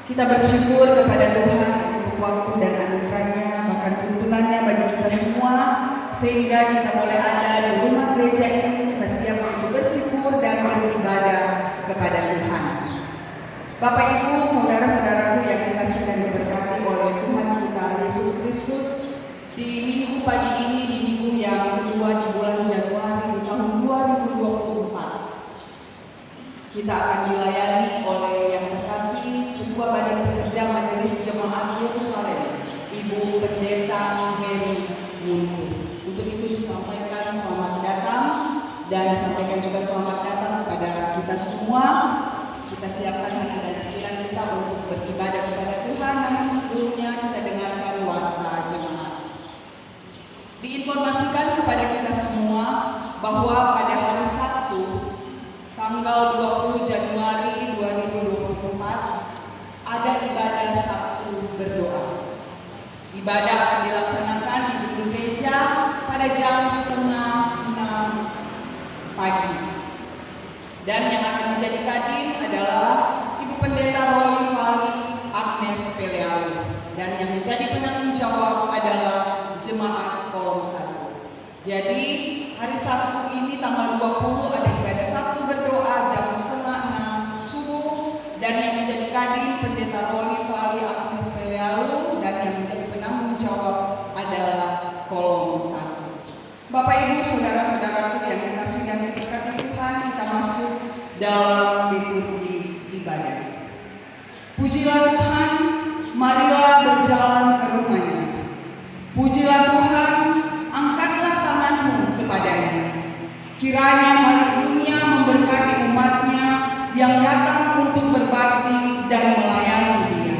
Kita bersyukur kepada Tuhan untuk waktu dan anugerahnya, bahkan tuntunannya bagi kita semua, sehingga kita boleh ada di rumah gereja ini. Kita siap untuk bersyukur dan beribadah kepada Tuhan. Bapak Ibu, saudara-saudaraku yang dikasihi dan diberkati oleh Tuhan kita Yesus Kristus, di minggu pagi ini, di minggu yang kedua di bulan Januari di tahun 2024, kita akan dilayani oleh yang terkasih Ketua Badan Pekerja Majelis Jemaat Yerusalem, Ibu Pendeta Mary Muntu. Untuk itu disampaikan selamat datang dan disampaikan juga selamat datang kepada kita semua. Kita siapkan hati dan pikiran kita untuk beribadah kepada Tuhan, namun sebelumnya kita dengarkan warta jemaat. Diinformasikan kepada kita semua bahwa pada hari Sabtu tanggal 20 Januari 2024 ada ibadah Sabtu berdoa. Ibadah akan dilaksanakan di gedung gereja pada jam 5:30 pagi. Dan yang akan menjadi kadim adalah Ibu Pendeta Roli Fali Agnes Pelealu. Dan yang menjadi penanggung jawab adalah Jemaat Kolom 1. Jadi hari Sabtu ini tanggal 20 ada ibadah Sabtu berdoa jam 5:30 subuh, dan yang menjadi kadim Pendeta Roli Fali Agnes Pelealu, dan yang menjadi penanggung jawab adalah Kolom 1. Bapak Ibu, saudara-saudaraku yang dikasihi dan diberkati Tuhan, kita masuk dalam liturgi ibadah. Pujilah Tuhan, marilah berjalan ke rumahnya. Pujilah Tuhan, angkatlah tanganmu kepadanya. Kiranya Malik dunia memberkati umatnya yang datang untuk berbakti dan melayani Dia.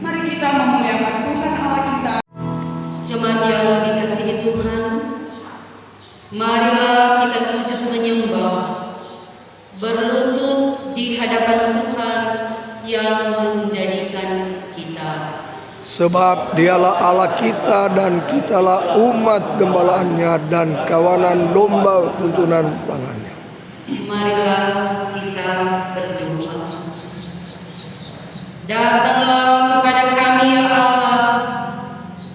Mari kita memuliakan Tuhan Allah kita. Jemaat yang dikasihi Tuhan, marilah kita sujud menyembah, berlutut di hadapan Tuhan yang menjadikan kita. Sebab Dialah Allah kita dan kitalah umat gembalaannya dan kawanan domba tuntunan tangannya. Marilah kita berdoa. Datanglah kepada kami ya Allah,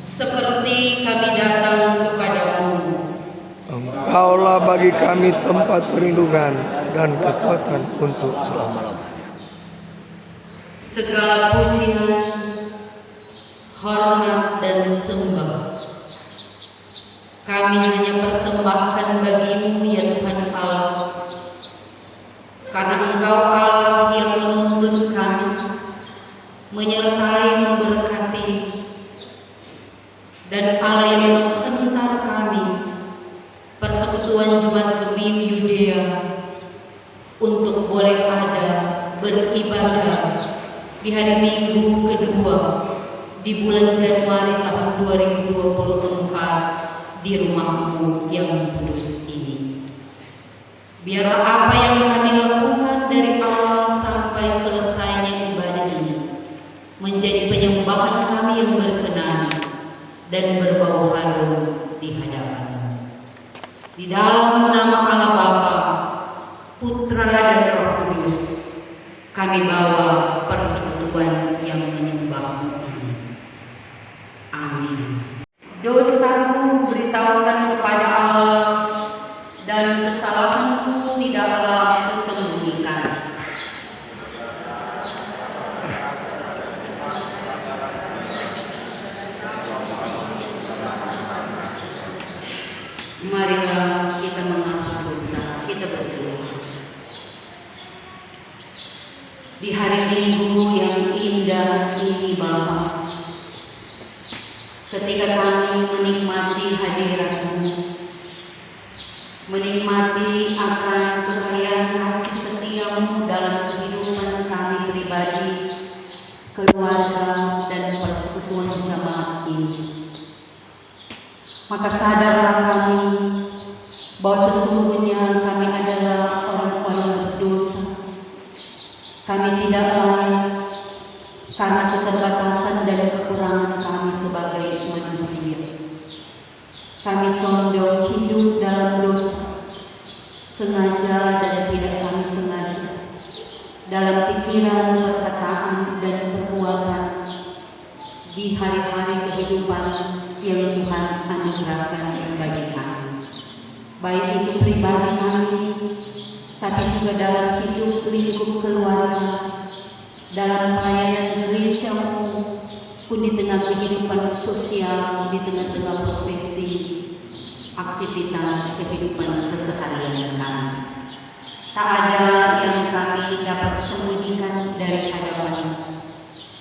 seperti kami datang kepadamu. Engkaulah bagi kami tempat perlindungan dan kekuatan untuk selama-lamanya. Segala pujian, hormat dan sembah kami hanya persembahkan bagimu ya Tuhan Allah, karena Engkau Allah yang menuntun kami, menyertai, memberkati, dan Allah yang menghentar kami, Persekutuan Jemaat Kebim Yudea, untuk boleh ada beribadah di hari Minggu kedua di bulan Januari tahun 2024 di rumahmu yang kudus ini. Biarlah apa yang kami lakukan dari awal sampai selesainya ibadah ini menjadi penyembahan kami yang berkenan dan berbau harum di hadapan-Mu. Di dalam nama Allah Bapa, Putra dan Roh Kudus, kami bawa persekutuan yang menyembah-Mu ini. Amin. Dosaku beritahukan kepada Allah, dan kesalahanku tidaklah aku sembunyikan. Marilah kita mengaku dosa, kita berdoa. Di hari Minggu yang indah ini Bapa, ketika kami menikmati hadirat-Mu, menikmati akan kekayaan kasih setia-Mu dalam kehidupan kami pribadi, keluarga, dan persekutuan jemaat ini, maka sadarlah kami bahwa sesungguhnya kami adalah orang-orang berdosa. Kami tidak layak karena keterbatasan dan kekurangan kami sebagai manusia. Kami condong hidup dalam dosa, sengaja dan tidak kami sengaja, dalam pikiran, perkataan, dan perbuatan di hari-hari kehidupan yang Tuhan anugerahkan bagi kami. Baik itu pribadi kami, tapi juga dalam hidup lingkup keluarga, dalam pelayanan gereja-Mu, pun di tengah kehidupan sosial, di tengah-tengah profesi, aktivitas kehidupan keseharian kami. Tak ada yang kami dapat sembunyikan dari hadapan.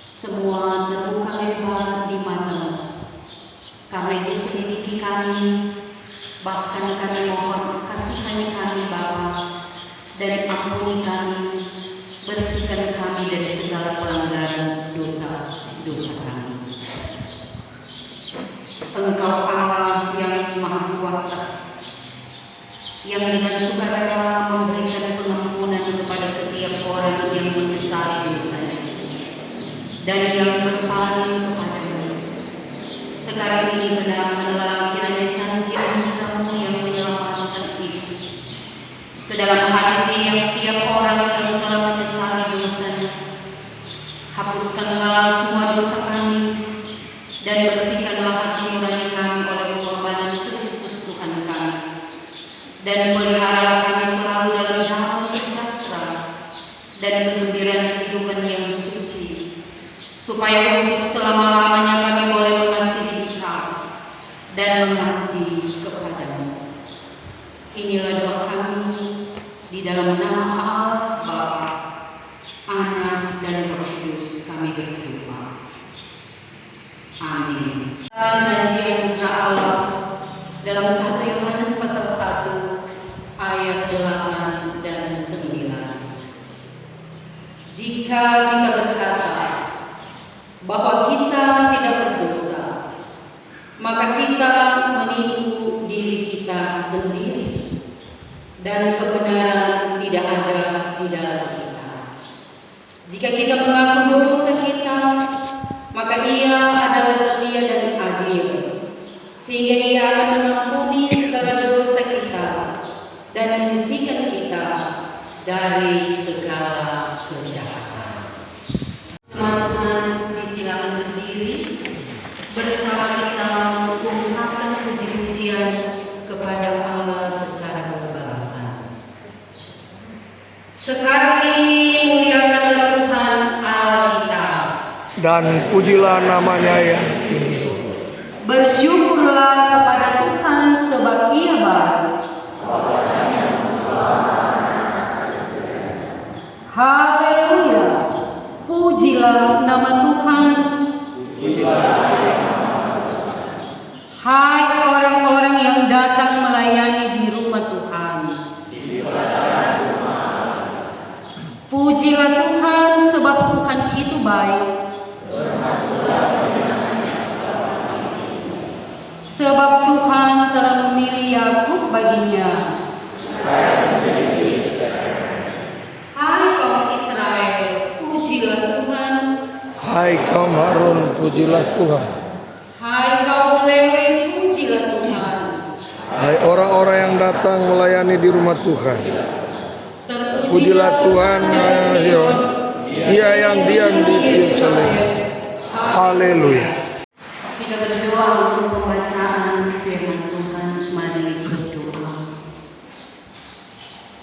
Semua terbuka lebar di mata-Mu. Karena itu selidiki kami, bahkan kami mohon kasihani kami Bapa, dan ampuni kami, bersihkan kami dari segala pelanggaran dosa-dosa kami. Engkau Allah yang Maha Kuasa, yang dengan sukarela memberikan pengampunan kepada setiap orang yang menyesali dosanya dan yang berpaling kepada-Mu. Sekarang ini benarkanlah kiranya janji Kamu yang menyelamatkan itu ke dalam hati tiap orang yang telah menyesali dosanya. Hapuskanlah semua dosa kami dan bersihkanlah hati nurani kami oleh pengorbanan Kristus Tuhan kami, dan peliharalah kami selalu dalam damai sejahtera dan kegembiraan kehidupan yang suci, supaya untuk selama-lamanya kami boleh mengasihi Engkau dan mengabdi kepada-Mu. Inilah doa kami di dalam nama Allah, Bapa, Anak, dan Roh Kudus kami berdoa. Amin. Janji anugerah Allah dalam 1 Yohanes pasal 1 ayat 8 dan 9. Jika kita berkata bahwa kita tidak berdosa, maka kita menipu diri kita sendiri, dan kebenaran tidak ada di dalam kita. Jika kita mengaku dosa kita, maka Ia adalah setia dan adil, sehingga Ia akan mengampuni segala dosa kita dan menyucikan kita dari segala kejahatan. Jemaat Tuhan, disilakan berdiri bersama kita mengungkapkan puji-pujian kepada Allah secara berbalasan. Sekarang ini muliakanlah Tuhan Allah kita, dan pujilah namanya yang tinggi. bersyukurlah kepada Tuhan sebab Ia baik. Haleluya, pujilah nama Tuhan. Hai orang-orang yang datang melayani di rumah Tuhan, pujilah Tuhan sebab Tuhan itu baik. Sebab Tuhan telah memilih Yakub baginya. Hai kaum Israel, pujilah Tuhan. Hai kaum Harun, pujilah Tuhan. Hai kaum Lewi, pujilah Tuhan. Hai orang-orang yang datang melayani di rumah Tuhan, pujilah Tuhan Zion, Ia yang diam di Yerusalem. Haleluya. Kita berdoa untuk pembacaan firman Tuhan. Mari berdoa.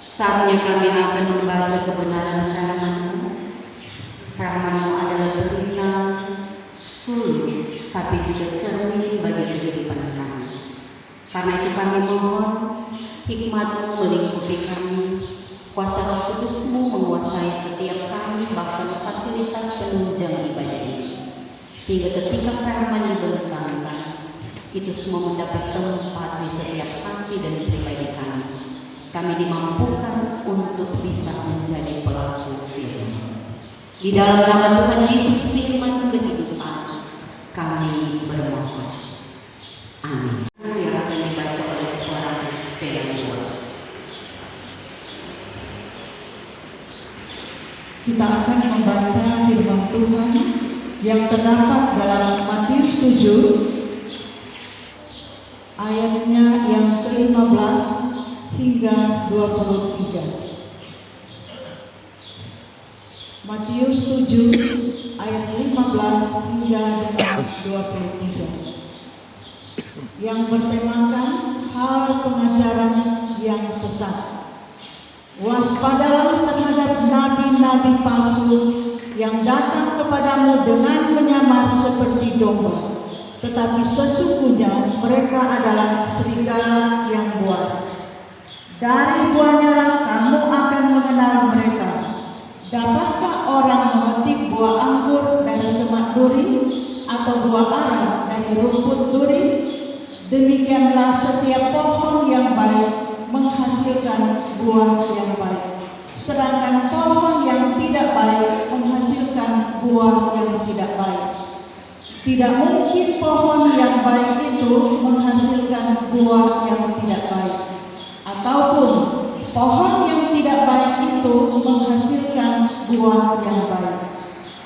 Saatnya kami akan membaca kebenaran firman-Mu. Firman-Mu adalah berita sulit, tapi juga cermin bagi kehidupan kami. Karena itu kami mohon hikmat-Mu melingkupi kami, kuasa Roh Kudus-Mu menguasai setiap kami, bahkan fasilitas penunjang ibadah ini, sehingga ketika firman dibentangkan, itu semua mendapat tempat di setiap hati dan pribadi kami. Kami dimampukan untuk bisa menjadi pelaku firman. Di dalam nama Tuhan Yesus, firman kehidupan, kami berdoa. Amin. Yang akan dibaca oleh seorang penyanyi. Kita akan membaca firman Tuhan yang terdapat dalam Matius 7 ayatnya yang ke-15 hingga 23. Matius 7 ayat 15 hingga dengan 23 yang bertemakan hal pengajaran yang sesat. Waspadalah terhadap nabi-nabi palsu yang datang kepadamu dengan menyamar seperti domba, tetapi sesungguhnya mereka adalah serigala yang buas. Dari buahnya lah kamu akan mengenal mereka. Dapatkah orang memetik buah anggur dari semak duri atau buah ara dari rumput duri? Demikianlah setiap pohon yang baik menghasilkan buah yang baik, sedangkan pohon yang tidak baik menghasilkan buah yang tidak baik. Tidak mungkin pohon yang baik itu menghasilkan buah yang tidak baik, ataupun pohon yang tidak baik itu menghasilkan buah yang baik.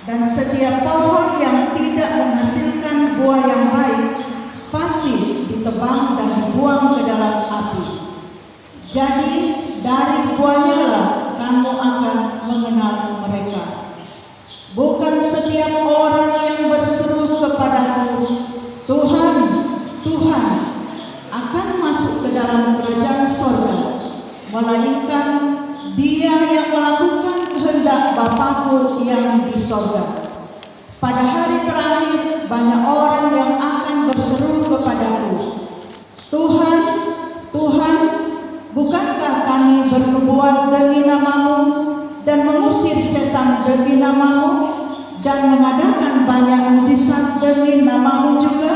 Dan setiap pohon yang tidak menghasilkan buah yang baik pasti ditebang dan dibuang ke dalam api. Jadi dari buahnya lah kamu akan mengenal mereka. Bukan setiap orang yang berseru kepadaku, Tuhan, Tuhan, akan masuk ke dalam kerajaan sorga, melainkan dia yang melakukan kehendak Bapa-Ku yang di sorga. Pada hari terakhir banyak orang yang akan berseru kepadaku, Tuhan, Tuhan, bukankah kami bernubuat demi namamu dan mengusir setan demi namamu dan mengadakan banyak mujizat demi namamu juga?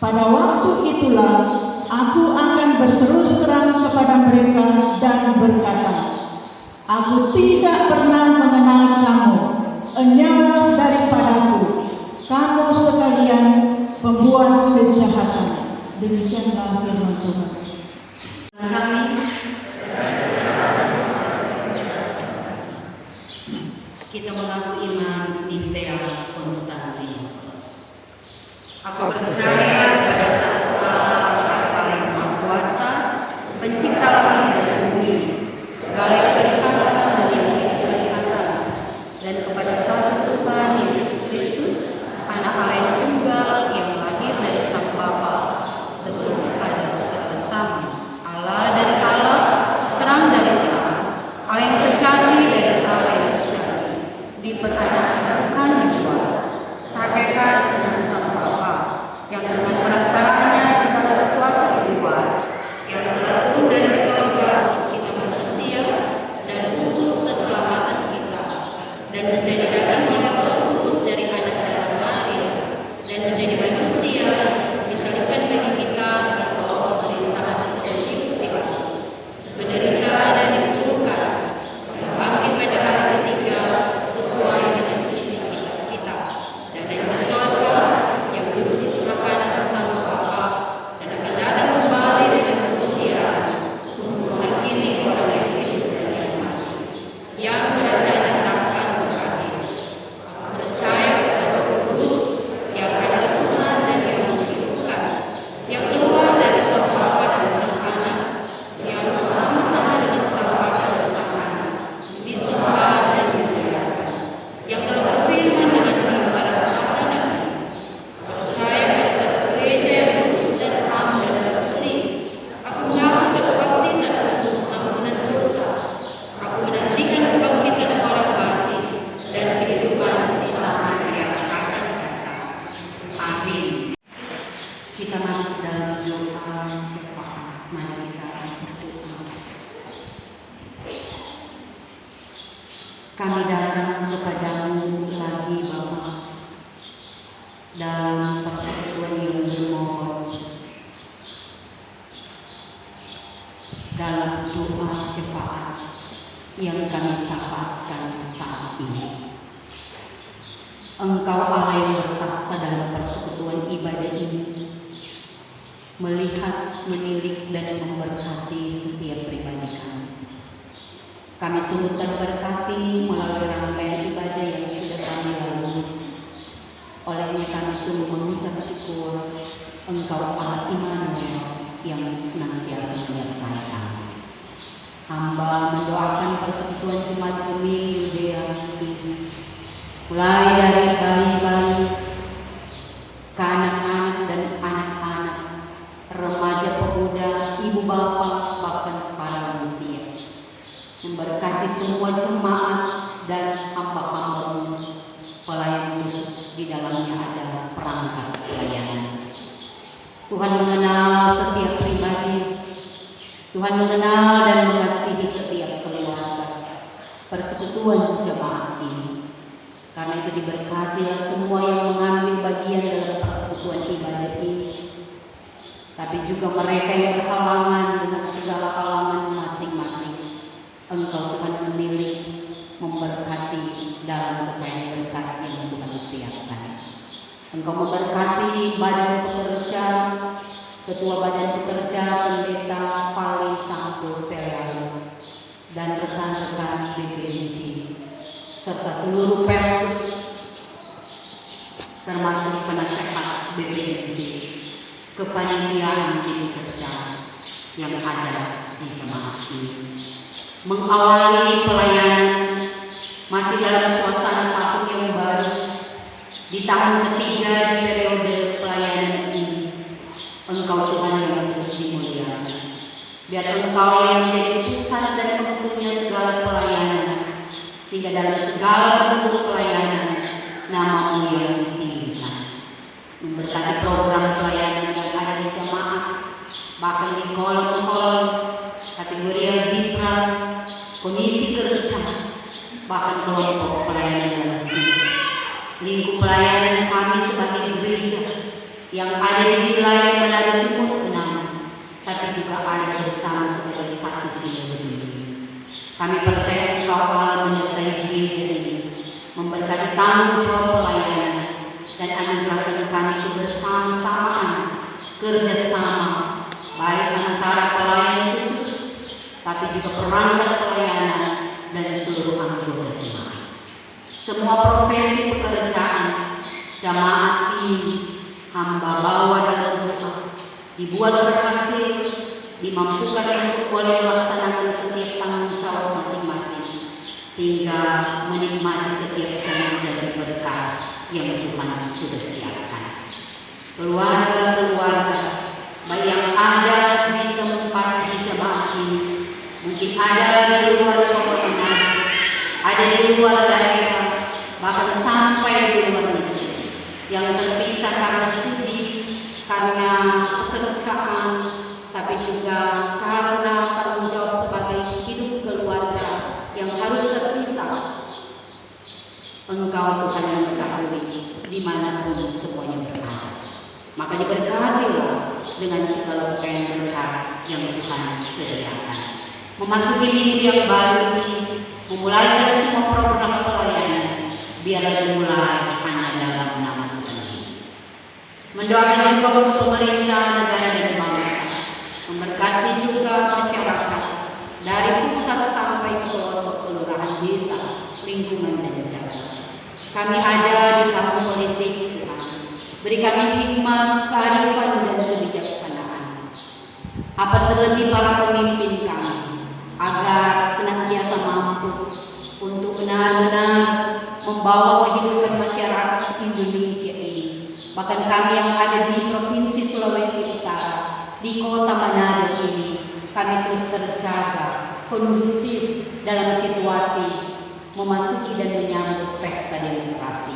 Pada waktu itulah aku akan berterus terang kepada mereka dan berkata, aku tidak pernah mengenal kamu, enyahlah daripadaku, kamu sekalian pembuat kejahatan. Demikianlah firman Tuhan. Kita mengaku iman Nisea Konstantin. Aku percaya pada satu Allah yang paling Maha Kuasa, Pencipta langit dan bumi, segala yang kelihatan dan yang tidak kelihatan, dan kepada satu Tuhan Yesus Kristus, Anak Allah yang tunggal yang lahir dari sang Bapa sebelum ada segala sesuatu, Allah dari Allah, terang dari terang, Allah yang sejati dari Allah yang sejati, diperadakan juga, hakikat dengan sang Bapa, yang dengan perantaranya segala sesuatu dibuat, yang telah turun dari surga untuk kita manusia dan untuk keselamatan kita, dan menjadi daging oleh Roh Kudus dari anak darah Maria, dan menjadi manusia, disalibkan bagi kita di bawah pemerintahan Pontius Pilatus, menderita dan dikuburkan, bangkit pada hari ketiga sesuai dengan visi kita, dan naik ke surga yang duduk di sebelah kanan sang Bapa, dan akan datang kembali dengan kemuliaan untuk menghakimi orang yang hidup dan yang mati, yang kerajaan dan takkan berakhir. Aku percaya kepada Roh Kudus yang adalah Tuhan dan yang menghidupkan, yang keluar dari sang Bapa dan sang Anak, yang bersama-sama dengan sang Bapa dan sang Anak, disembah dan dimuliakan, yang telah berfirman dengan perantaraan para nabi. Percaya pada satu gereja yang kudus dan am dan resmi. Aku mengaku satu baptisan untuk pengampunan dosa. Aku menantikan kebangkitan orang mati dan kehidupan di zaman yang akan datang. Amin. Kita masuk dalam doa syafaat. Mari kita berdoa. Kami datang kepadamu lagi Bapa dalam persekutuan yang bermohon, dalam doa syafaat yang kami syafaatkan saat ini. Engkau Allah yang bertakhta dalam persekutuan ibadah ini, melihat, menilik, dan memberkati setiap pribadi kami. Kami sungguh terberkati melalui rangkaian ibadah yang sudah kami lalui. Olehnya kami sungguh mengucap syukur Engkau Allah Immanuel yang senantiasa menyertai kami. Hamba mendoakan persekutuan jemaat Gemini Yudea ini mulai dari bayi-bayi, ke anak-anak dan anak-anak, remaja pemuda, ibu bapak, bahkan para lansia. Memberkati semua jemaat dan hamba-hamba-Mu, pelayan khusus di dalamnya ada perangkat pelayanan. Tuhan mengenal setiap pribadi, Tuhan mengenal dan mengasihi setiap keluarga, persekutuan jemaat ini. Karena itu diberkatilah semua yang mengambil bagian dalam persekutuan ibadah ini, tapi juga mereka yang berhalangan dengan segala halangan masing-masing. Engkau Tuhan memilih memberkati dalam kekayaan berkat yang Tuhan sediakan. Engkau memberkati badan pekerja, ketua badan pekerja, pendeta Pali Sangko Pelealo, dan rekan-rekan BPMJ, serta seluruh persus, termasuk penasehat BPMJ, kepanitiaan di kerja yang ada di jemaat ini. Mengawali pelayanan masih dalam suasana tahun yang baru, di tahun ketiga di periode pelayanan ini, Engkau Tuhan yang terus dimuliakan. Biar Engkau yang menjadi pusat dan penentunya segala pelayanan, sehingga dalam segala bentuk pelayanan nama-Mu yang ditinggikan. Memberkati program pelayanan yang ada di jemaat, bahkan di kolom-kolom kategori yang dikran, komisi kerja, bahkan kelompok pelayanan lansia. Lingkup pelayanan kami sebagai gereja yang ada di wilayah Manado Timur 6, tapi juga ada bersama sebagai satu sinergi. Kami percaya Engkau Allah menyertai gereja ini, memberkati tanggung jawab pelayanan, dan anugerahkan kami kebersamaan, kerjasama, baik antara pelayan khusus, tapi juga perangkat pelayanan dan seluruh anggota jemaat. Semua profesi pekerjaan jemaat ini hamba bawa dalam doa, dibuat berhasil, dimampukan untuk boleh melaksanakan setiap tanggung jawab masing-masing, sehingga menikmati setiap janji-janji berkat yang Tuhan sudah siapkan. Keluarga-keluarga, baik yang ada di tempat di jemaat ini, mungkin ada di luar kota Manado, ada di luar daerah, bahkan sampai di luar negeri, yang terpisah karena studi, karena pekerjaan, tapi juga karena tanggung jawab sebagai hidup keluarga yang harus terpisah. Engkau Tuhan yang mengetahui dimanapun semuanya berada. Maka diberkatilah dengan segala kekayaan berkat yang Tuhan sediakan. Memasuki minggu yang baru ini, memulai dari semua program pelayanan, biarlah dimulai hanya dalam nama Tuhan Yesus. Mendoakan juga untuk pemerintah negara dan bangsa, memberkati juga masyarakat dari pusat sampai ke pelosok kelurahan, desa, lingkungan dan jalan. Kami ada di tahun politik, Tuhan. Beri kami hikmat, kearifan dan kebijaksanaan. Apa terlebih para pemimpin kami, agar senantiasa mampu untuk benar-benar membawa kehidupan masyarakat Indonesia ini. Bahkan kami yang ada di Provinsi Sulawesi Utara, di Kota Manado ini, kami terus terjaga, kondusif dalam situasi memasuki dan menyambut pesta demokrasi.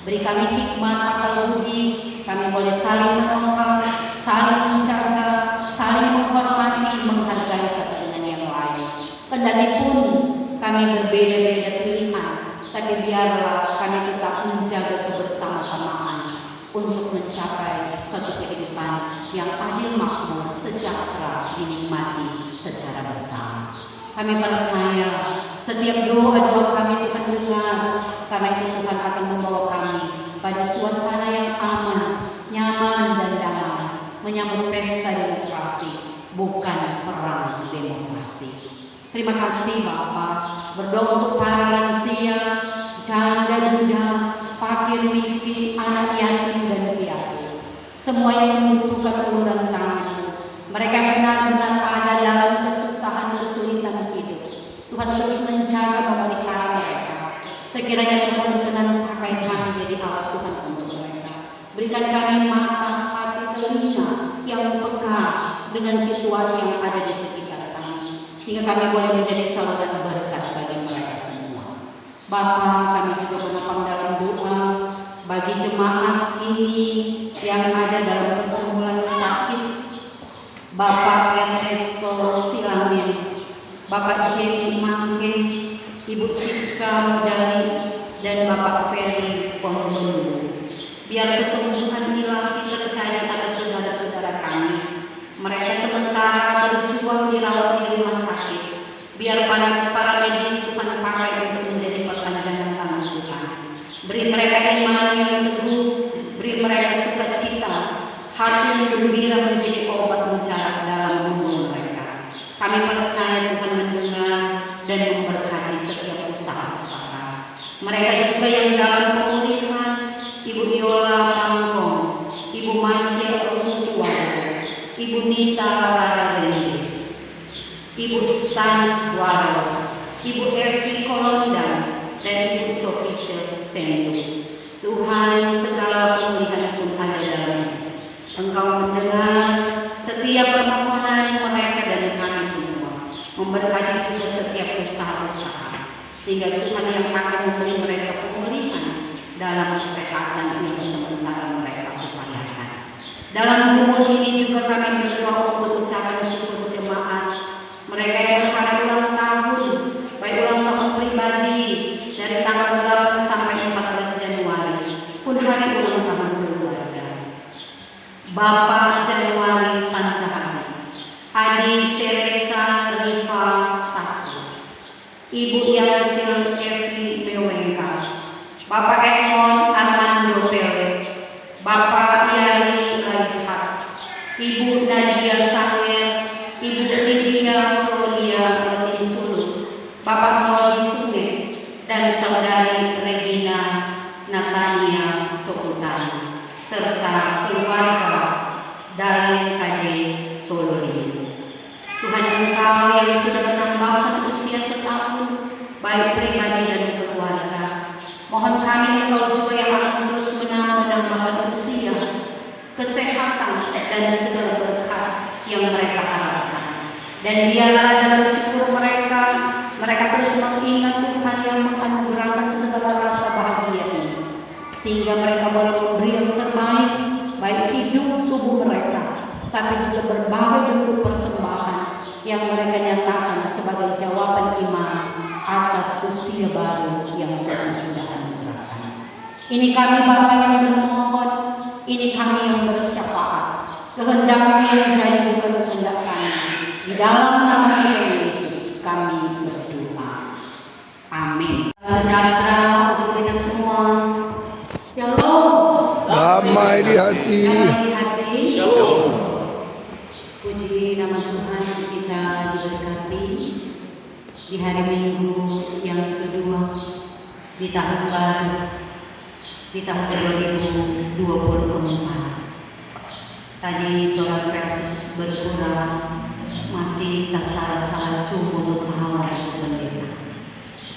Beri kami hikmat, akal budi, kami boleh saling menopang, saling menjaga, saling menghormati, menghargai satu dengan yang lain. Kendati pun kami berbeda-beda pilihan, tapi biarlah kami tetap menjaga kebersama-samaan untuk mencapai suatu kehidupan yang adil, makmur, sejahtera, dinikmati secara bersama. Kami percaya setiap doa-doa kami Tuhan dengar, karena itu Tuhan akan membawa kami pada suasana yang aman, nyaman dan damai, menyambut pesta demokrasi, bukan perang demokrasi. Terima kasih Bapa. Berdoa untuk para lansia, janda duda, fakir miskin, anak yatim dan piatu, semua yang membutuhkan uluran tangan-Mu. Mereka benar-benar ada dalam kesusahan kesulitan hidup. Tuhan terus menjaga memelihara mereka Sekiranya Tuhan berkenan pakai kami jadi alat Tuhan untuk mereka. Berikan kami mata, hati, telinga yang peka dengan situasi yang ada di sekitar kami, sehingga kami boleh menjadi saluran berkat bagi mereka semua. Bapa, kami juga menopang dalam doa bagi jemaat ini yang ada dalam pergumulan sakit. Bapak Ernesto Silamin, Bapak Jenny Mangke, Ibu Siska Mujali, dan Bapak Ferry Pondolu. Biar kesembuhan ilahi tercaya pada saudara-saudara kami. Mereka sementara berjuang dirawat di rumah sakit. Biar para medis Tuhan pakai untuk menjadi perpanjangan tangan Tuhan. Beri mereka iman yang teguh, beri mereka sukacita, hati yang gembira menjadi obat mujarab dalam hubungan mereka. Kami percaya Tuhan mendengar dan memberkati setiap usaha-usaha. Mereka juga yang dalam pemulihan, Ibu Yola Pangkong, Ibu Masya Untuwado, Ibu Nita Lararende, Ibu Stan Waro, Ibu Evi Kolondang, dan Ibu Sofice Sendu. Tuhan, segala pemulihan pun ada dalamnya. Engkau mendengar setiap permohonan mereka dan kami semua. Memberkati juga setiap usaha-usaha, sehingga Tuhan yang akan memberi mereka pemulihan dalam kesehatan ini sementara mereka upayakan. Dalam umur ini juga kami berdoa untuk ucapan syukur jemaat mereka yang berhari ulang tahun, baik ulang tahun pribadi dari tanggal 8 sampai 14 Januari pun hari ulang tahun keluarga. Bapak Januari Pantahari, Adik Teresa Riva Taku, Ibu Yasir Evi Mewengka, Bapak Edmond Armando Pele, Bapak Yari Raihat, Ibu Nadia Samuel, Ibu Lydia Floria Sulu, Bapak Noli Sungai, dan Saudari Regina Natania Sokutani, serta keluarga dari Kade Tololi. Tuhan, Engkau yang sudah menambahkan usia setahun, baik pribadi dan keluarga, mohon kami Engkau juga yang akan terus menambahkan usia, kesehatan, dan segala berkat yang mereka harapkan. Dan biarlah dalam syukur mereka terus mengingat Tuhan yang menganugerahkan segala rasa bahagia ini, sehingga mereka boleh memberi yang terbaik, baik hidup tubuh mereka, tapi juga berbagai bentuk persembahan yang mereka nyatakan sebagai jawaban iman atas usia baru yang Tuhan sudah anugerahkan. Ini kami Bapa yang bermohon, ini kami yang bersyafaat, kehendak-Mu yang jadi bukan kehendak kami. Di dalam nama Tuhan Yesus kami berdoa. Amin. Sejahtera untuk kita semua. Shalom. Damai di hati. Damai di hati. Shalom. Puji nama Tuhan, kita diberkati di hari Minggu yang kedua di tahun baru, di tahun 2024. Tadi Tuhan Persus berkurang, masih tak salah-salah cuma untuk tahun pendeta,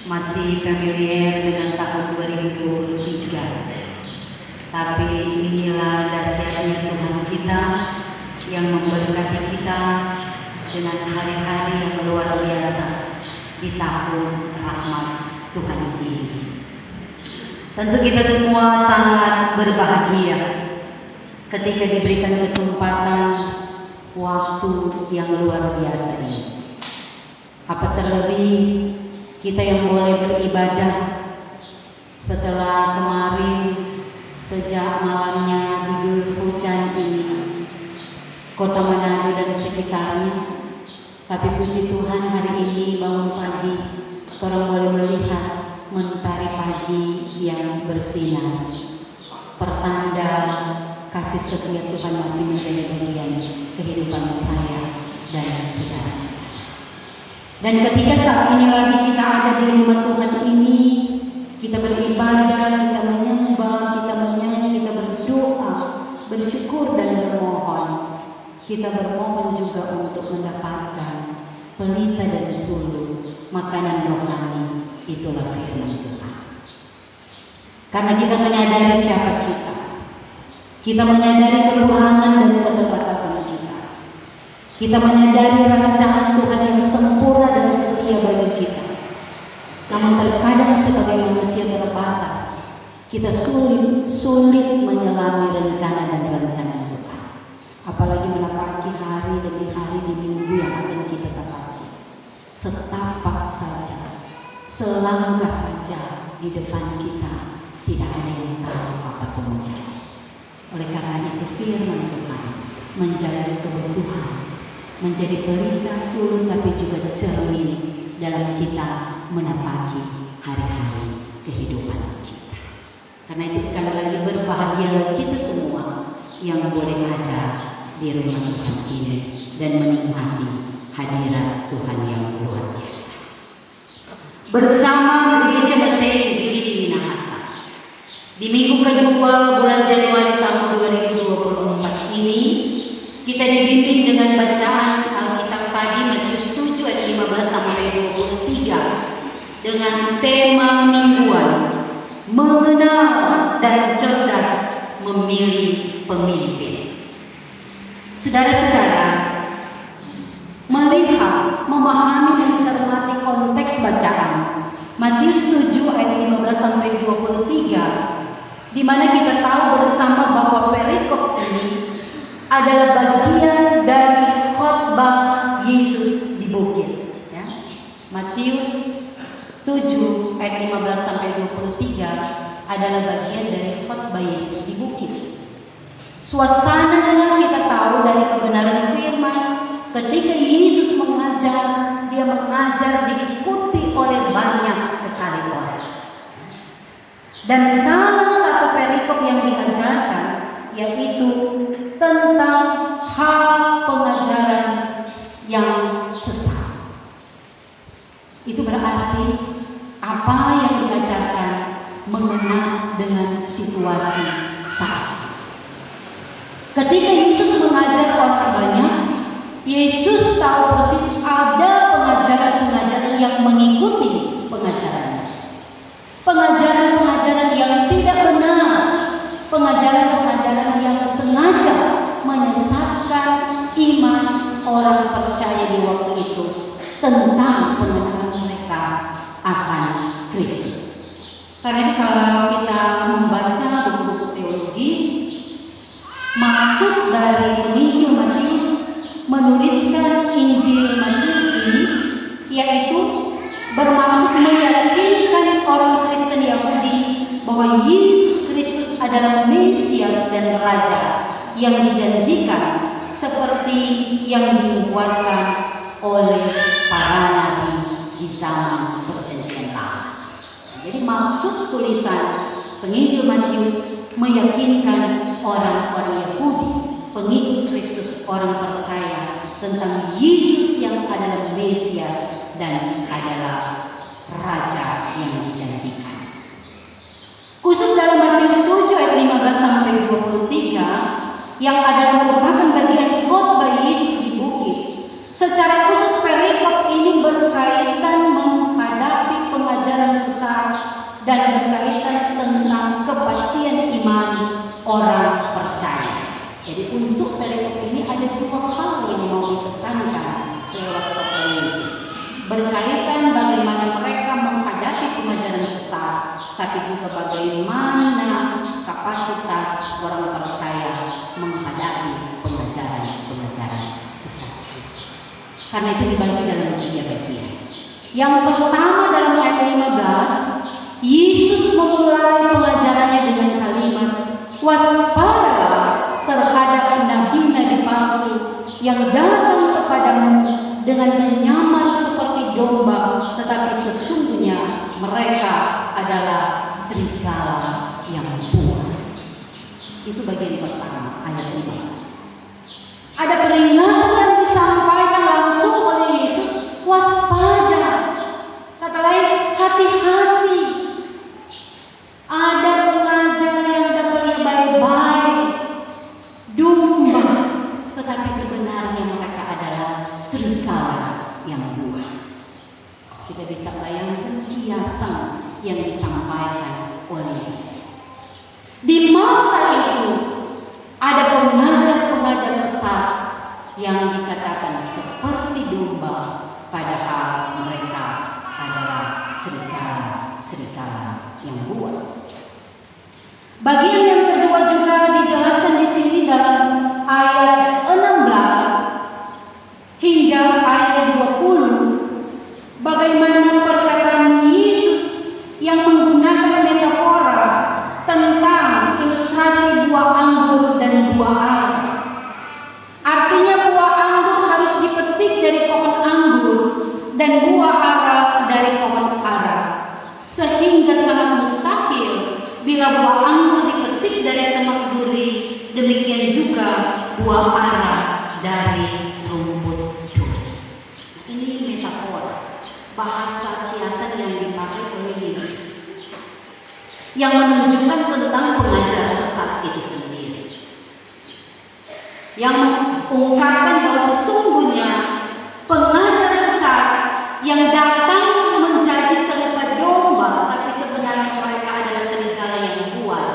masih familiar dengan tahun 2023. Tapi inilah dahsyatnya Tuhan kita yang memberkati kita dengan hari-hari yang luar biasa di tahun rahmat Tuhan ini. Tentu kita semua sangat berbahagia ketika diberikan kesempatan waktu yang luar biasa ini. Apa terlebih kita yang boleh beribadah setelah kemarin sejak malamnya diguyur hujan ini Kota Manado dan sekitarnya. Tapi puji Tuhan hari ini bangun pagi orang boleh melihat mentari pagi yang bersinar, pertanda kasih setia Tuhan masih menjadi bagian kehidupan saya dan saudara-saudara. Dan ketika saat ini lagi kita ada di rumah Tuhan ini, kita beribadah, kita menyembah, kita menyanyi, kita berdoa, bersyukur dan bermohon. Kita bermohon juga untuk mendapatkan pelita dan suluh makanan rohani, itulah firman Tuhan. Karena kita menyadari siapa kita. Kita menyadari kekurangan dan keterbatasan kita. Kita menyadari rancangan Tuhan yang sempurna dan setia bagi kita. Namun terkadang sebagai manusia terbatas, kita sulit menyelami rencana dan rencana Tuhan. Apalagi menapaki hari demi hari di minggu yang akan kita tepati. Setapak saja, selangkah saja di depan kita, tidak ada yang tahu apa itu menjadi. Oleh karena itu firman Tuhan menjadi kebutuhan, menjadi pelita sulung tapi juga cermin dalam kita menapaki hari-hari kehidupan kita. Karena itu sekali lagi berbahagialah kita semua yang boleh ada di rumah Tuhan ini dan menikmati hadirat Tuhan yang luar biasa. Bersama Gereja Mesej Injili di Minahasa, di minggu kedua bulan Januari tahun 2024 ini, kita dibimbing dengan bacaan Alkitab tadi Matius 7 ayat 15 sampai 23 dengan tema mingguan, mengenal dan cerdas memilih pemimpin. Saudara-saudara, melihat, memahami dan cermati konteks bacaan Matius 7 ayat 15 sampai 23, di mana kita tahu bersama bahwa perikop ini adalah bagian dari khotbah Yesus di bukit. Ya. Matius 7 ayat 15 sampai 23 adalah bagian dari khotbah Yesus di bukit. Suasananya kita tahu dari kebenaran firman. Ketika Yesus mengajar, dia mengajar diikuti oleh banyak sekali orang. Dan salah satu perikop yang diajarkan yaitu tentang hal pengajaran yang sesat. Itu berarti apa yang diajarkan mengena dengan situasi saat. Ketika Yesus mengajar orang banyak, Yesus tahu persis ada pengajaran-pengajaran yang mengikuti pengajarannya. Pengajaran-pengajaran yang tidak benar, pengajaran-pengajaran yang sengaja menyesatkan iman orang percaya di waktu itu tentang pengenalan mereka akan Kristus. Karena kalau kita membaca buku-buku teologi, maksud dari penginjil Matius menuliskan Injil Matius ini yaitu bermaksud meyakinkan orang Kristen Yahudi bahwa Yesus Kristus adalah Mesias dan Raja yang dijanjikan seperti yang dinubuatkan oleh para nabi di zaman perjanjian lama. Jadi maksud tulisan penginjil Matius meyakinkan orang-orang Yahudi, pengikut Kristus, orang percaya tentang Yesus yang adalah Mesias dan adalah Raja yang dijanjikan. Khusus dalam Matius 7 ayat 15 sampai 23 yang adalah merupakan bagian khotbah Yesus di bukit. Secara khusus perikop ini berkaitan menghadapi pengajaran sesat dan berkaitan tentang kepastian iman orang percaya. Jadi untuk perikop ini ada dua hal yang mau ditekankan lewat khotbah Yesus. Berkaitan bagaimana mereka menghadapi pengajaran sesat, tapi juga bagaimana kapasitas orang percaya menghadapi pengajaran sesat. Karena itu dibagi dalam 3 bagian. Yang pertama dalam ayat 15, Yesus memulai pengajarannya dengan kalimat, waspadalah terhadap nabi-nabi palsu yang datang kepadamu dengan menyamar seperti domba, tetapi sesungguhnya mereka adalah serigala yang buas. Itu bagian pertama ayat 15. Ada peringatan yang disampaikan langsung oleh Yesus, waspada. Kata lain, hati-hati. Ada pengajar yang dapatnya baik-baik, domba, tetapi sebenarnya mereka adalah serigala yang buas. Kita bisa bayangkan kiasan yang disampaikan oleh Yesus. Di masa itu ada pengajar-pengajar sesat yang dikatakan seperti domba, padahal mereka adalah serigala yang buas. Bagian yang kedua juga dijelaskan di sini dalam ayat 16 hingga ayat 20, bagaimana perkataan Yesus yang menggunakan metafora tentang ilustrasi buah anggur dan buah ara. Artinya buah anggur harus dipetik dari pohon anggur dan buah ara dari pohon ara, sehingga sangat mustahil bila buah anggur dipetik dari semak duri, demikian juga buah ara dari rumput duri. Ini metafora, bahasa kiasan yang dipakai oleh Yesus, yang menunjukkan tentang pengajar sesat itu sendiri, yang mengungkapkan bahwa sesungguhnya pengajar sesat yang datang menjadi serupa domba, tapi sebenarnya mereka adalah serigala yang buas,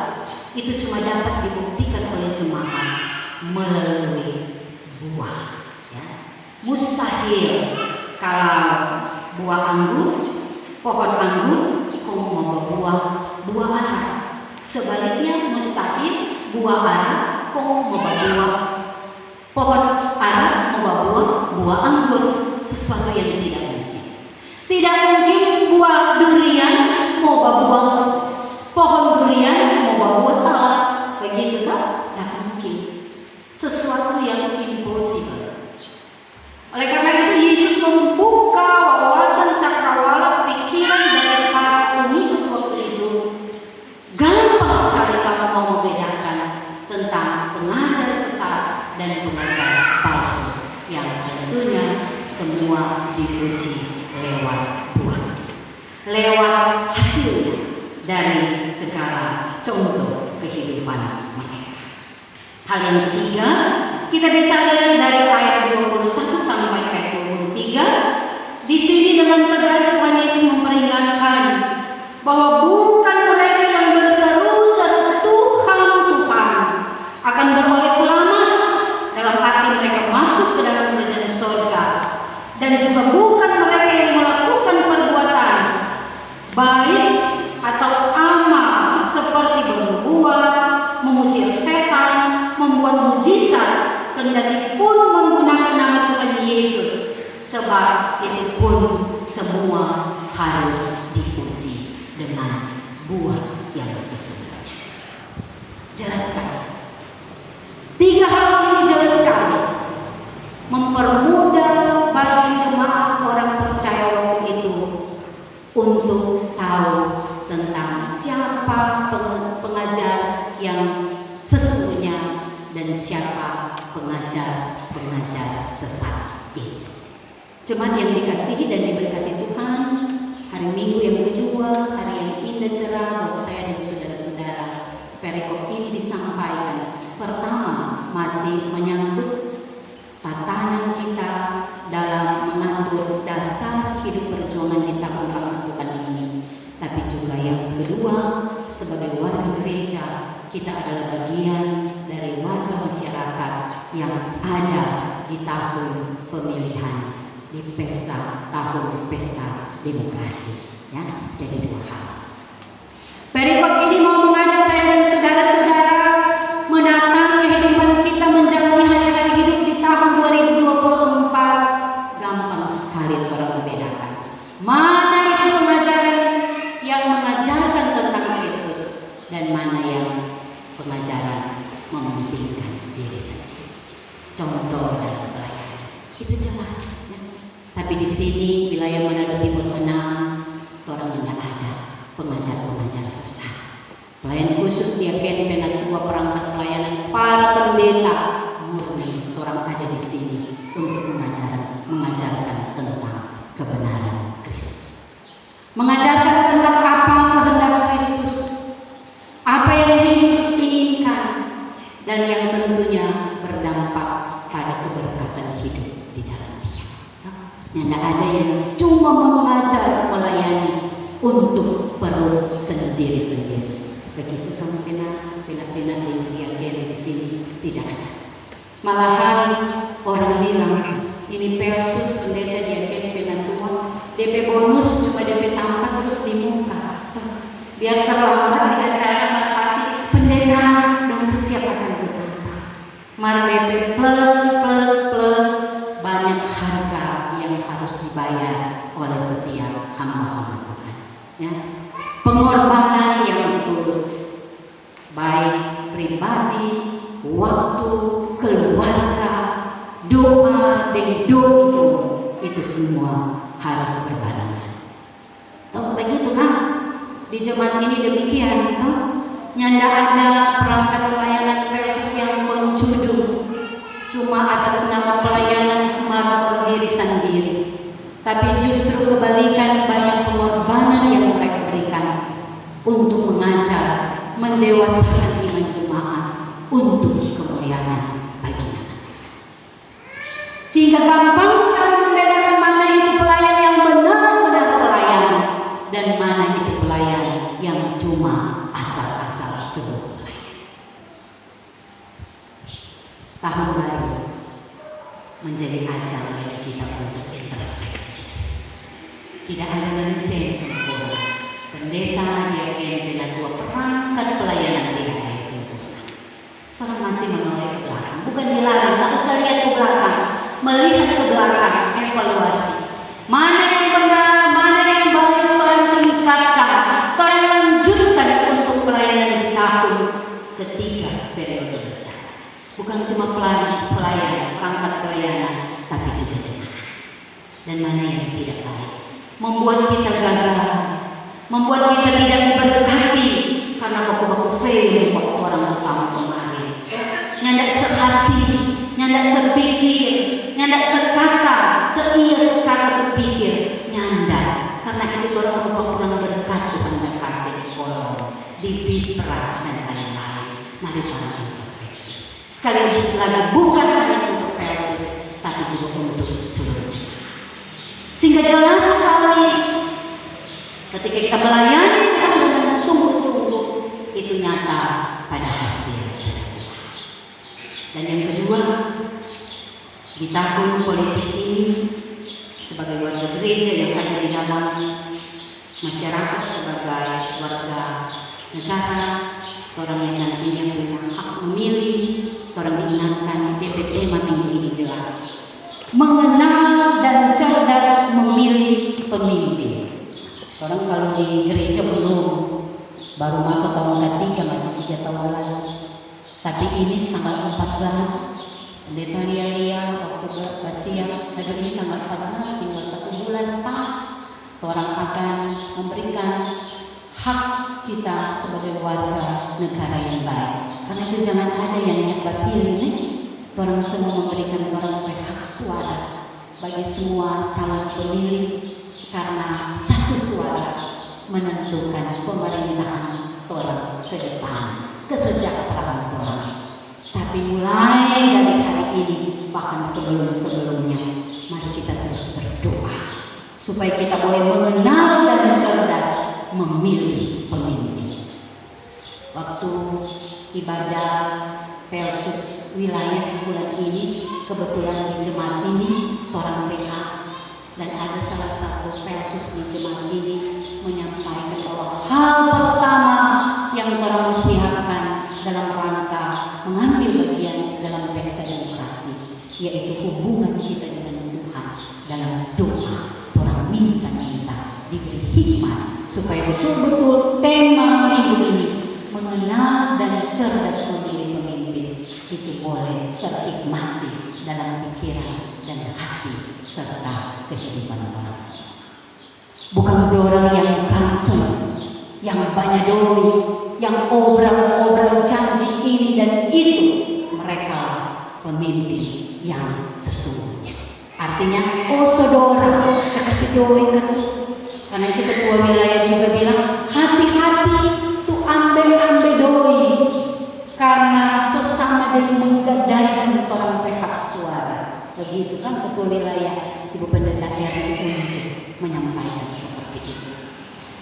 itu cuma dapat dibuktikan oleh jemaat melalui buah. Ya. Mustahil kalau buah anggur, pohon anggur membawa buah ara. Sebaliknya mustahil buah ara membawa pohon ara membawa buah anggur, sesuatu yang tidak mungkin. Tidak mungkin buah durian membawa pohon durian membawa buah salak, begitu kan? Tidak mungkin. Sesuatu yang impossible. Oleh karena itu Yesus membuka wawasan cakrawala pikiran dari para pengikut waktu itu. Gampang sekali kamu mau membedakan tentang pengajar sesat dan pengajar palsu, yang tentunya semua diuji lewat buah, lewat hasilnya dari segala contoh kehidupan mereka. Hal yang ketiga, kita bisa lihat dari ayat 21 sampai ayat 23. Di sini dengan tegas Tuhan Yesus memperingatkan bahwa bukan mereka yang berseru-seru Tuhan, Tuhan akan beroleh selamat, dalam hati mereka masuk ke dalam kerajaan surga, dan juga bukan mereka yang melakukan perbuatan baik atau amal seperti bernubuat, mengusir setan, membuat mujizat, kendati pun menggunakan nama Tuhan Yesus, sebab itu pun semua harus diuji dengan buah yang sesungguhnya. Jelas sekali. Tiga hal ini jelas sekali mempermudah bagi jemaat orang percaya waktu itu untuk tahu tentang siapa pengajar yang sesungguhnya dan siapa pengajar sesat ini. Jemaat yang dikasihi dan diberkati Tuhan, hari Minggu yang kedua, hari yang indah cerah buat saya dan saudara-saudara. Perikop ini disampaikan pertama masih menyangkut tatanan kita dalam mengatur dasar hidup perjuangan di tahun rahmat Tuhan ini. Tapi juga yang kedua, sebagai warga gereja, kita adalah bagian dari warga masyarakat yang ada di tahun pemilihan, di tahun pesta demokrasi. Ya, jadi dua hal. Perikop ini mau mengajak saya dan saudara-saudara menata kehidupan kita menjalani hari-hari hidup di tahun 2024. Gampang sekali orang membedakan mana itu pengajaran yang mengajarkan tentang Kristus dan mana yang pengajaran mementingkan diri sendiri. Contoh dalam pelayanan itu jelas. Ya. Tapi di sini wilayah Manado Timur 6, orang tidak ada pengajar-pengajar sesat. Pelayan khusus diaken penatua perangkat pelayanan para pendeta murni orang ada di sini untuk mengajarkan tentang kebenaran Kristus, mengajarkan tentang apa kehendak Kristus, apa yang Yesus inginkan, dan yang tentunya berdampak pada keberkatan hidup di dalam dia. Tidak ada yang cuma mengajar melayani untuk perut sendiri-sendiri. Begitu kamu pena di sini tidak ada. Malahan orang bilang ini Persus pendeta diaken penatua, DP bonus cuma DP tampak terus di muka. Biar terlambat di acara pasti pendeta dong sesiap akan bertambah. Mar DP plus banyak harga yang harus dibayar oleh setiap hamba-hamba Tuhan. Ya. Pengorbanan yang tulus, baik pribadi, waktu, keluarga, doa, dan doa itu semua harus berbarengan. Toh begitu kan? Di jemaat ini demikian, toh nyanda ada perangkat pelayanan Persus yang koncudung, cuma atas nama pelayanan for diri sendiri. Tapi justru kebalikan, banyak pengorbanan yang mereka berikan untuk mengajar, mendewasakan iman jemaat untuk kemuliaan bagi nama Tuhan. Sehingga gampang sekali membedakan mana itu pelayan yang benar-benar pelayan dan mana itu pelayan yang cuma asal-asal sebut pelayan. Tahun baru menjadi ajang bagi kita untuk introspeksi. Tidak ada manusia yang sempurna. Pendeta, diaken, penatua, perangkat pelayanan tidak ada yang sempurna. Orang masih menoleh ke belakang, bukan dilarang, tak usah lihat ke belakang, melihat ke belakang, evaluasi. Mana yang benar, mana yang baik, orang tingkatkan, orang lanjutkan untuk pelayanan di tahun ketiga periode berjalan. Bukan cuma pelayan, perangkat pelayanan, tapi juga jemaat. Dan mana yang tidak baik, membuat kita gagal, membuat kita tidak diberkati karena baku-baku fail waktu orang utama kemarin. Nyandak sehati, nyandak sepikir, nyandak sekata, seia sekata sepikir, nyandak. Karena itu orang lupa kurang berkat Tuhan terkasih di kolom, di pipra dan lain-lain. Mari para introspeksi. Sekali lagi bukan hanya untuk Persus, tapi juga untuk seluruh jemaat. Sehingga jelas sekali ketika kita melayani Tuhan dengan sungguh-sungguh, itu nyata pada hasil. Dan yang kedua, di tahun politik ini, sebagai warga gereja yang ada di dalam masyarakat, sebagai warga negara, orang yang nantinya punya hak memilih, orang diingatkan DPT minggu ini jelas. Mengenal dan cerdas memilih pemimpin. Orang kalau di gereja baru masuk tahun ketiga, masih 3 tahun lagi. Tapi ini tanggal 14, pendeta Lia waktu berbahasia hari ini tanggal 14, tinggal 1 bulan pas. Orang akan memberikan hak kita sebagai warga negara yang baik. Karena itu jangan ada yang nyebat pilih. Orang semua memberikan orang hak suara bagi semua calon pemilih, karena satu suara menentukan pemerintahan orang ke depan, kesejahteraan orang. Tapi mulai dari hari ini, bahkan sebelum-sebelumnya, mari kita terus berdoa supaya kita boleh mengenal dan cerdas memilih pemimpin. Waktu ibadah Persus wilayah bulan ini, kebetulan di jemaat ini orang PH, dan ada salah satu Persus di jemaat ini menyampaikan bahwa hal pertama yang orang siapkan dalam rangka mengambil bagian dalam pesta demokrasi, yaitu hubungan kita dengan Tuhan dalam doa. Orang minta diberi hikmat supaya betul-betul tema minggu ini mengenal dan cerdas memilih pemimpin itu boleh terhikmati dalam pikiran dan hati serta kehidupan orang. Bukan orang yang ganteng, yang banyak doi, yang obrol-obrol janji ini dan itu. Mereka pemimpin yang sesungguhnya. Artinya, saudara, kasih doi ketuk. Karena itu ketua wilayah juga bilang, hati-hati tuh ambe doi. Karena sesama dengan menggadaikan orang pihak suara. Begitu kan ketua wilayah, Ibu Pendeta RI untuk menyampaikan seperti itu.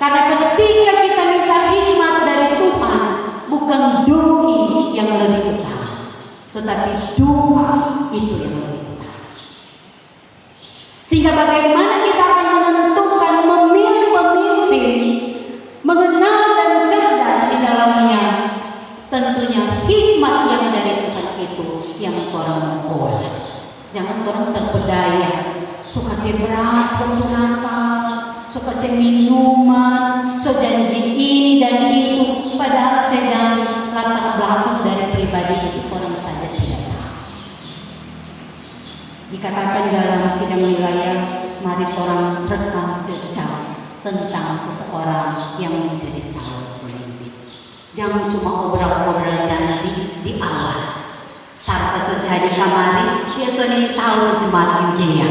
Karena ketika kita minta hikmat dari Tuhan, bukan doi yang lebih utama, tetapi doa itu yang lebih utama. Sehingga bagaimana kita akan menentukan memilih pemimpin, mengenal dan cerdas di dalamnya, tentunya hikmat yang dari Tuhan itu yang orang olah. Jangan orang terpedaya, suka si beras waktu Natal, suka si minuman, so janji ini dan itu, padahal sedang latar belakang dari pribadi itu orang saja tidak tahu. Dikatakan dalam sidang wilayah, mari orang rekam jejak tentang seseorang yang menjadi calon pemimpin. Jangan cuma obrol-obrol janji di awal. Sarta so jadi kamari, dia so tahu jemaat dia,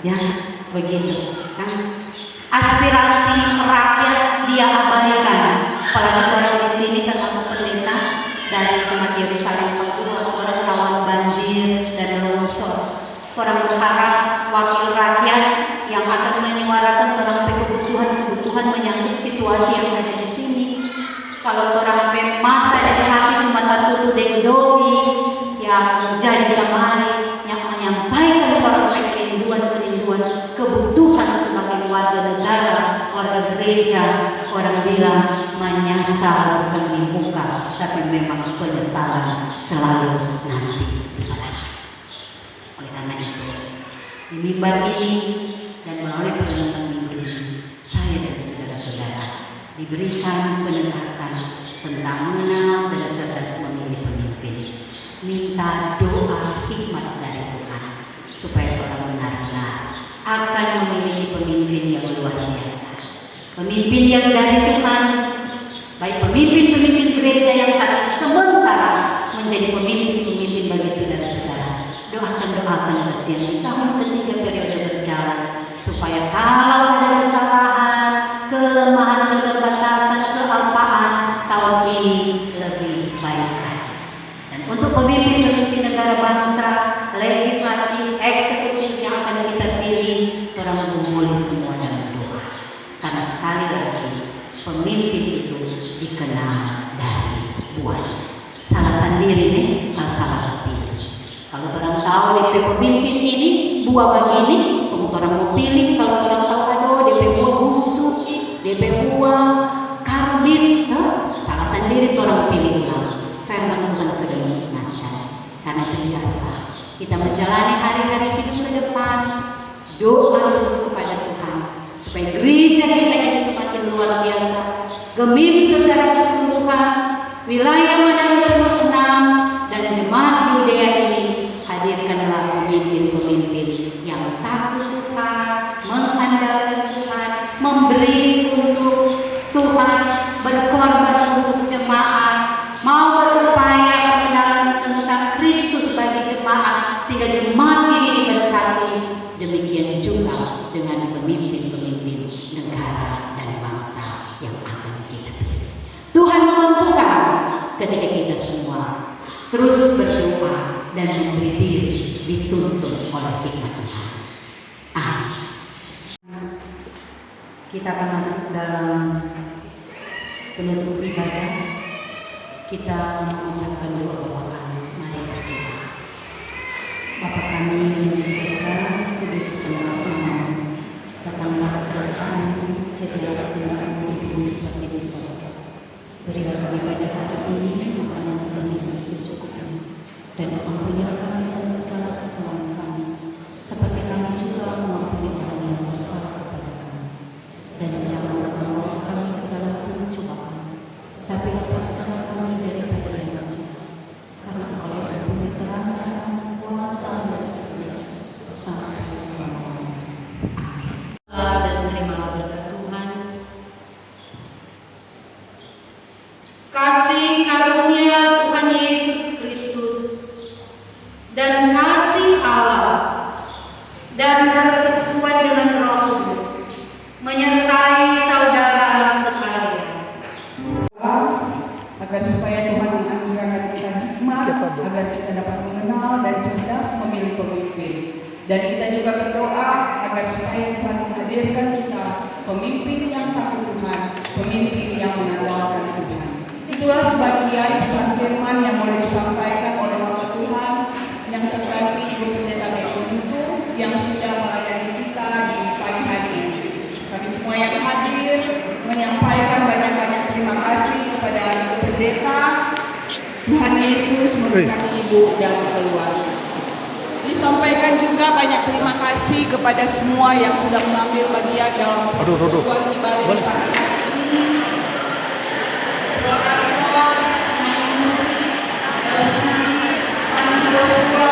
ya begitu kan? Aspirasi rakyat dia abaikan. Apalagi orang di sini termasuk pendeta dari jemaat Yerusalem orang rawan banjir dan longsor. Orang berharap wakil rakyat yang akan menyuarakan orang kebutuhan menyangkut situasi yang ada di sini. Kalau orang mata dari hati cuma tatu deng doi yang jadi kamari yang menyampaikan orang kerinduan kebutuhan sebagai warga negara, warga gereja, orang bilang menyesal bukan di muka, tapi memang penyesalan selalu nanti di belakang. Oleh karena itu, di mimbar ini dan melalui perenungan minggu ini, saya dan saudara-saudara diberikan penegasan tentang mengenal dan cerdas memilih pemimpin. Minta doa hikmat dari Tuhan supaya orang benar-benar akan memiliki pemimpin yang luar biasa, pemimpin yang dari Tuhan, baik pemimpin-pemimpin gereja yang saat sementara menjadi pemimpin-pemimpin bagi saudara-saudara. Doakan kasihan di tahun ketiga periode berjalan, supaya kalau ada kesalahan, kelemahan, keterbatasan, kealpaan, tahun ini lebih baik lagi. Dan untuk pemimpin-pemimpin negara bangsa, legislatif, eksekutif yang akan kita pilih, orang memulih semua dalam doa. Karena sekali lagi, pemimpin itu dikenal dari buahnya. Salah sendiri nih, kalau salah pilih. Kalau orang tahu DP pemimpin ini buah begini, kalau orang mau pilih, kalau orang tahu aduh DP buah busuk, DP buah karbit, salah sendiri orang pilih ulang. Firman Tuhan sudah mengingatkan. Karena biarlah kita menjalani hari-hari hidup ke depan, doa terus kepada Tuhan supaya gereja kita ini semakin luar biasa, gemim secara keseluruhan, wilayah Manado Timur 6 dan jemaat Yudea ini. Hadirkanlah pemimpin-pemimpin yang takut Tuhan, mengandalkan Tuhan, memberi untuk Tuhan, berkorban untuk jemaat, mau berupaya mengenal tentang Kristus bagi jemaat, sehingga jemaat ini diberkati. Demikian juga dengan pemimpin-pemimpin negara dan bangsa yang akan kita pilih. Tuhan memampukan ketika kita semua terus berdoa dan memberi diri dituntun oleh hikmat Tuhan. Kita akan masuk dalam penutup ibadah. Kita mengucapkan doa Bapa kami. Mari berdoa. Bapa kami yang di surga, kuduskanlah namamu. Datanglah kerajaan-Mu, jadilah kehendakmu di bumi seperti di surga. Berilah kami pada hari ini makanan kami yang secukupnya, dan ampunilah kami akan segala kesalahan kami, seperti kami juga mengampuni orang yang bersalah kepada kami. Dan janganlah membawa kami ke dalam pencobaan, tapi lepaskanlah kami daripada yang jahat. Karena Engkau yang mempunyai kerajaan, kuasa, dan kemuliaan sampai selamanya. Amin. Dan terimalah berkat Tuhan. Kasih karunia Tuhan Yesus Kristus dan kasih Allah dan persekutuan dengan Roh Kudus menyertai saudara sekalian. Agar supaya Tuhan menganugerahkan kita hikmat, agar kita dapat mengenal dan cerdas memilih pemimpin. Dan kita juga berdoa agar supaya Tuhan menghadirkan kita pemimpin yang takut Tuhan, pemimpin yang mengandalkan Tuhan. Itulah sebagian pesan firman yang boleh disampaikan oleh hamba Tuhan yang terkasih Ibu Pendeta Mekuntu yang sudah melayani kita di pagi hari ini. Kami semua yang hadir menyampaikan banyak-banyak terima kasih kepada Ibu Pendeta. Tuhan Yesus memberkati Ibu dan keluarga. Disampaikan juga banyak terima kasih kepada semua yang sudah mengambil bagian dalam persekutuan ibadah pagi hari ini. Prorator, main musik, Elsie, Panji Yosua,